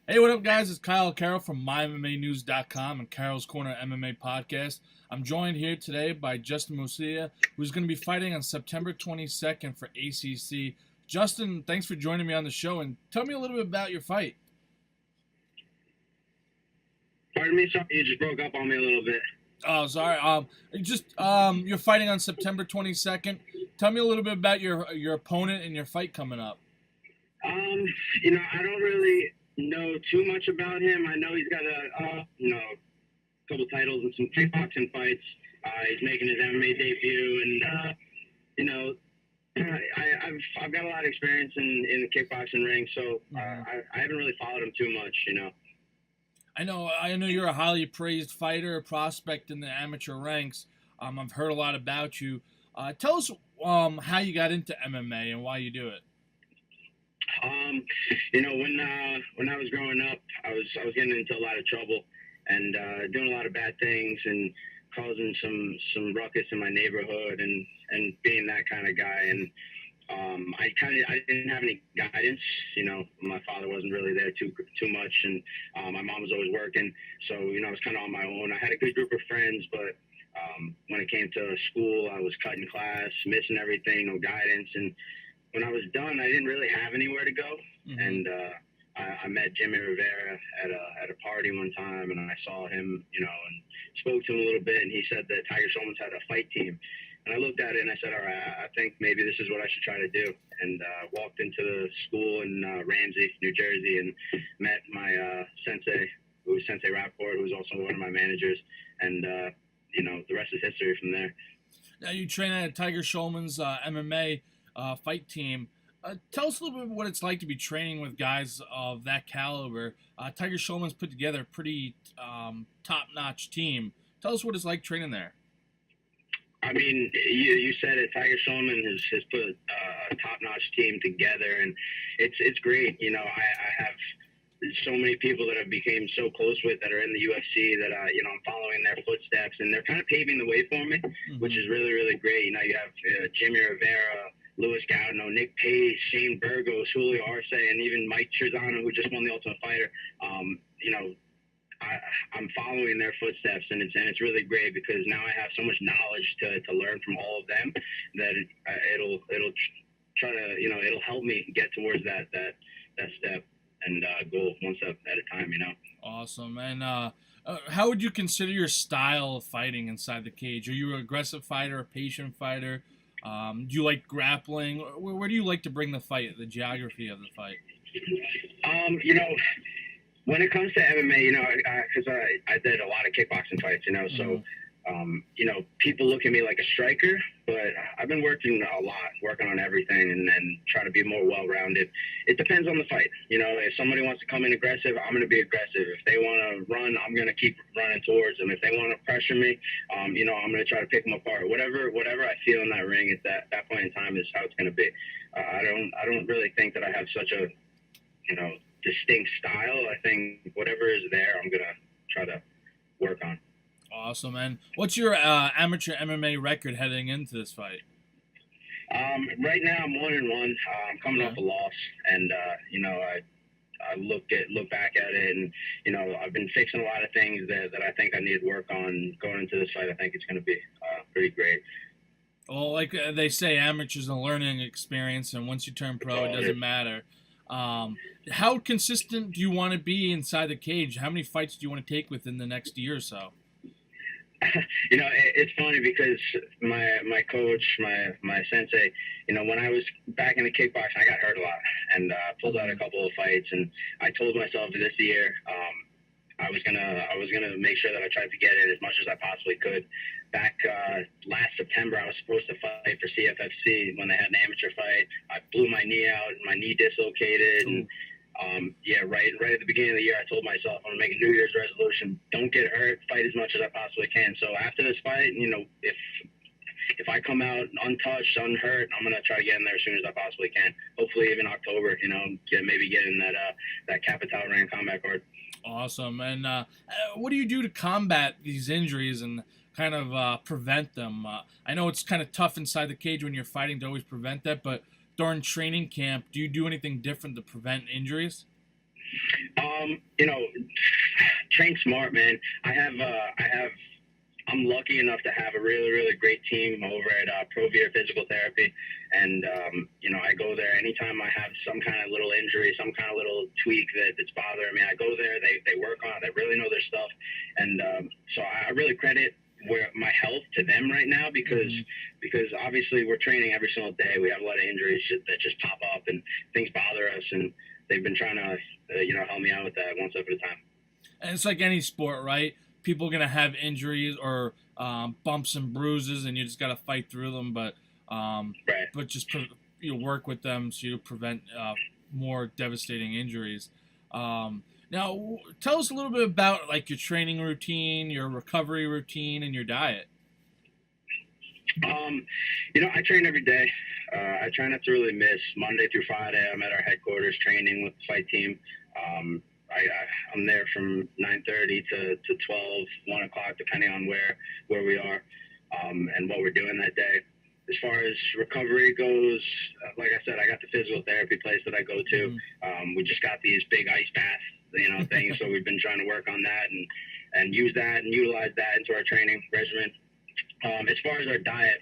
Hey, what up, guys? It's Carroll from MyMMAnews.com and Carroll's Corner MMA podcast. I'm joined here today by Justin Muslija, who's going to be fighting on September 22nd for ACC. Justin, thanks for joining me on the show, and tell me a little bit about your fight. Pardon me, sorry, you just broke up on me a little bit. Oh, sorry. You're fighting on September 22nd. Tell me a little bit about your opponent and your fight coming up. I don't really know too much about him. I know he's got a couple titles and some kickboxing fights. He's making his MMA debut, and I've got a lot of experience in the kickboxing ring, so I haven't really followed him too much. I know you're a highly praised fighter, a prospect in the amateur ranks. I've heard a lot about you. Tell us how you got into MMA and why you do it. When I was growing up, I was getting into a lot of trouble and doing a lot of bad things and causing some ruckus in my neighborhood and being that kind of guy. And I didn't have any guidance. My father wasn't really there too much, and my mom was always working. So I was kind of on my own. I had a good group of friends, but when it came to school, I was cutting class, missing everything, no guidance. And when I was done, I didn't really have anywhere to go. And I met Jimmy Rivera at a party one time, and I saw him, and spoke to him a little bit. And he said that Tiger Schulmann had a fight team. And I looked at it and I said, all right, I think maybe this is what I should try to do. And walked into the school in Ramsey, New Jersey, and met my sensei, who was Sensei Rapport, who was also one of my managers. And, the rest is history from there. Now, you train at Tiger Schulmann's MMA fight team. Tell us a little bit what it's like to be training with guys of that caliber. Tiger Schulmann's put together a pretty top-notch team. Tell us what it's like training there. I mean, you said it. Tiger Schulmann has put a top-notch team together, and it's great. I have so many people that I've became so close with that are in the UFC that I'm following their footsteps, and they're kind of paving the way for me, which is really, really great. You have Jimmy Rivera, Louis Gaudino, Nick Pace, Shane Burgos, Julio Arce, and even Mike Trizano, who just won the Ultimate Fighter. I'm following their footsteps, and it's really great because now I have so much knowledge to learn from all of them that it'll try to it'll help me get towards that step and go one step at a time. Awesome. And how would you consider your style of fighting inside the cage? Are you an aggressive fighter, a patient fighter? Do you like grappling? Where do you like to bring the fight, the geography of the fight? When it comes to MMA, because I did a lot of kickboxing fights, so, people look at me like a striker, but I've been working on everything and trying to be more well-rounded. It depends on the fight. If somebody wants to come in aggressive, I'm going to be aggressive. If they want to run, I'm going to keep running towards them. If they want to pressure me, I'm going to try to pick them apart. Whatever I feel in that ring at that point in time is how it's going to be. I don't really think that I have such a, distinct style. I think whatever is there, I'm gonna try to work on. Awesome. And what's your amateur MMA record heading into this fight? Right now I'm 1-1. I'm coming off a loss, and I look back at it, and I've been fixing a lot of things that I think I need to work on going into this fight. I think it's going to be pretty great. Well, like they say, amateurs a learning experience, and once you turn pro, it doesn't matter. How consistent do you want to be inside the cage? How many fights do you want to take within the next year or so? It's funny because my coach, my sensei, when I was back in the kickboxing, I got hurt a lot and pulled out a couple of fights. And I told myself this year I was gonna make sure that I tried to get in as much as I possibly could. Back last September, I was supposed to fight for CFFC when they had an amateur fight. I blew my knee out, my knee dislocated, and right at the beginning of the year, I told myself I'm gonna make a New Year's resolution: don't get hurt, fight as much as I possibly can. So after this fight, if I come out untouched, unhurt, I'm gonna try to get in there as soon as I possibly can. Hopefully, even October, maybe get in that Capital Ring combat card. Awesome. And what do you do to combat these injuries and kind of prevent them? I know it's kind of tough inside the cage when you're fighting to always prevent that, but during training camp, do you do anything different to prevent injuries? You know, train smart, man. I'm lucky enough to have a really, really great team over at Provere Physical Therapy. And, you know, I go there anytime I have some kind of little injury, some kind of little tweak that's bothering me. I go there, they work on it, they really know their stuff. And so I really credit my health to them right now because obviously we're training every single day. We have a lot of injuries that just pop up and things bother us. And they've been trying to, help me out with that one step at a time. And it's like any sport, right? People are going to have injuries or bumps and bruises, and you just got to fight through them. But right. but just work with them so you prevent more devastating injuries. Now, tell us a little bit about like your training routine, your recovery routine, and your diet. I train every day. I try not to really miss Monday through Friday. I'm at our headquarters training with the fight team. I'm there from 9:30 to 12, 1 o'clock, depending on where we are and what we're doing that day. As far as recovery goes, like I said, I got the physical therapy place that I go to. We just got these big ice baths, things. So we've been trying to work on that and use that and utilize that into our training regimen. As far as our diet,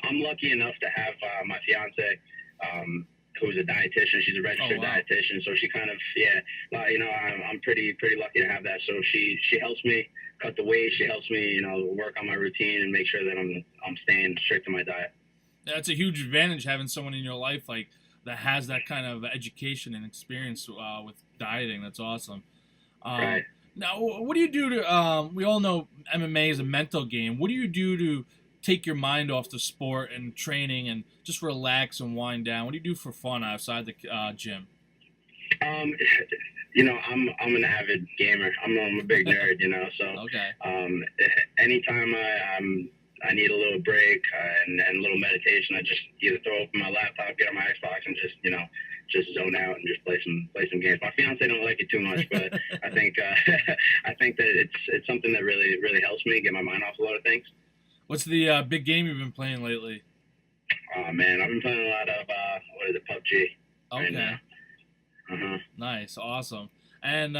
I'm lucky enough to have my fiance, who's a dietitian. She's a registered dietitian, so she kind of I'm pretty lucky to have that. So she helps me cut the weight. She helps me work on my routine and make sure that I'm staying strict to my diet. That's a huge advantage having someone in your life like that has that kind of education and experience with dieting. That's awesome. Right. Now, what do you do to? We all know MMA is a mental game. What do you do to take your mind off the sport and training and just relax and wind down? What do you do for fun outside the gym? I'm an avid gamer. I'm a big nerd, So okay. Anytime I need a little break and a little meditation, I just either throw open my laptop, get on my Xbox, and just zone out and just play some games. My fiance don't like it too much, but I think that it's something that really really helps me get my mind off a lot of things. What's the big game you've been playing lately? Oh man, I've been playing a lot of PUBG. Okay. Right. Nice, awesome. And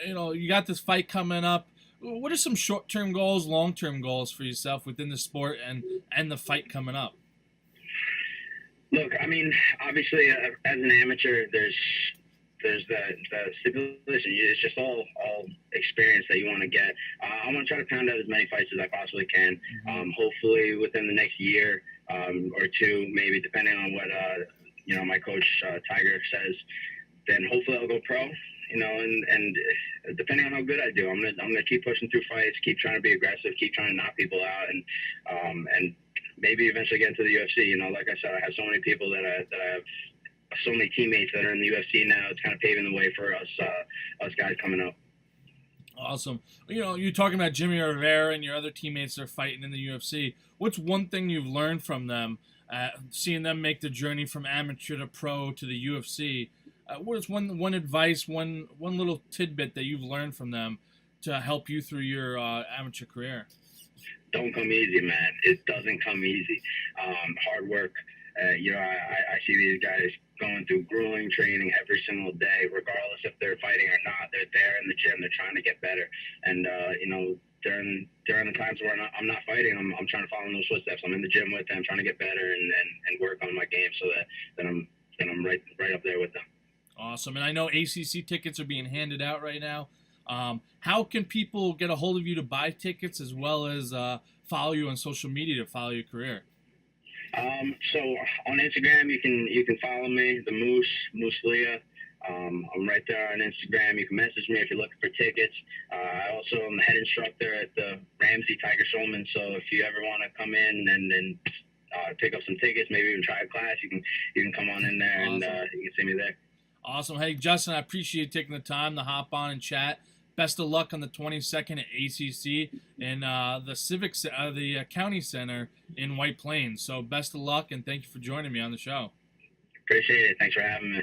you got this fight coming up. What are some short-term goals, long-term goals for yourself within the sport and the fight coming up? Look, I mean, obviously, as an amateur, there's the stipulation. It's just all experience that you want to get. I want to try to pound out as many fights as I possibly can. Hopefully, within the next year or two, maybe depending on what my coach Tiger says, then hopefully I'll go pro. And depending on how good I do, I'm gonna keep pushing through fights, keep trying to be aggressive, keep trying to knock people out, and maybe eventually get into the UFC. Like I said, I have so many people that I have so many teammates that are in the UFC now. It's kind of paving the way for us guys coming up. Awesome. You're talking about Jimmy Rivera and your other teammates that are fighting in the UFC. What's one thing you've learned from them, seeing them make the journey from amateur to pro to the UFC? What is one advice, one little tidbit that you've learned from them to help you through your amateur career? Don't come easy, man. It doesn't come easy. Hard work. I see these guys going through grueling training every single day, regardless if they're fighting or not. They're there in the gym. They're trying to get better. And during the times where I'm not fighting, I'm trying to follow in those footsteps. I'm in the gym with them, trying to get better and work on my game so that I'm right up there with them. Awesome. And I know ACC tickets are being handed out right now. How can people get a hold of you to buy tickets as well as follow you on social media to follow your career? So on Instagram, you can follow me, the Muslija. I'm right there on Instagram. You can message me if you're looking for tickets. I also am the head instructor at the Ramsey Tiger Schulmann. So if you ever want to come in and pick up some tickets, maybe even try a class, you can come on in there. Awesome. And you can see me there. Awesome. Hey, Justin, I appreciate taking the time to hop on and chat. Best of luck on the 22nd at ACC in the County Center in White Plains. So best of luck, and thank you for joining me on the show. Appreciate it. Thanks for having me.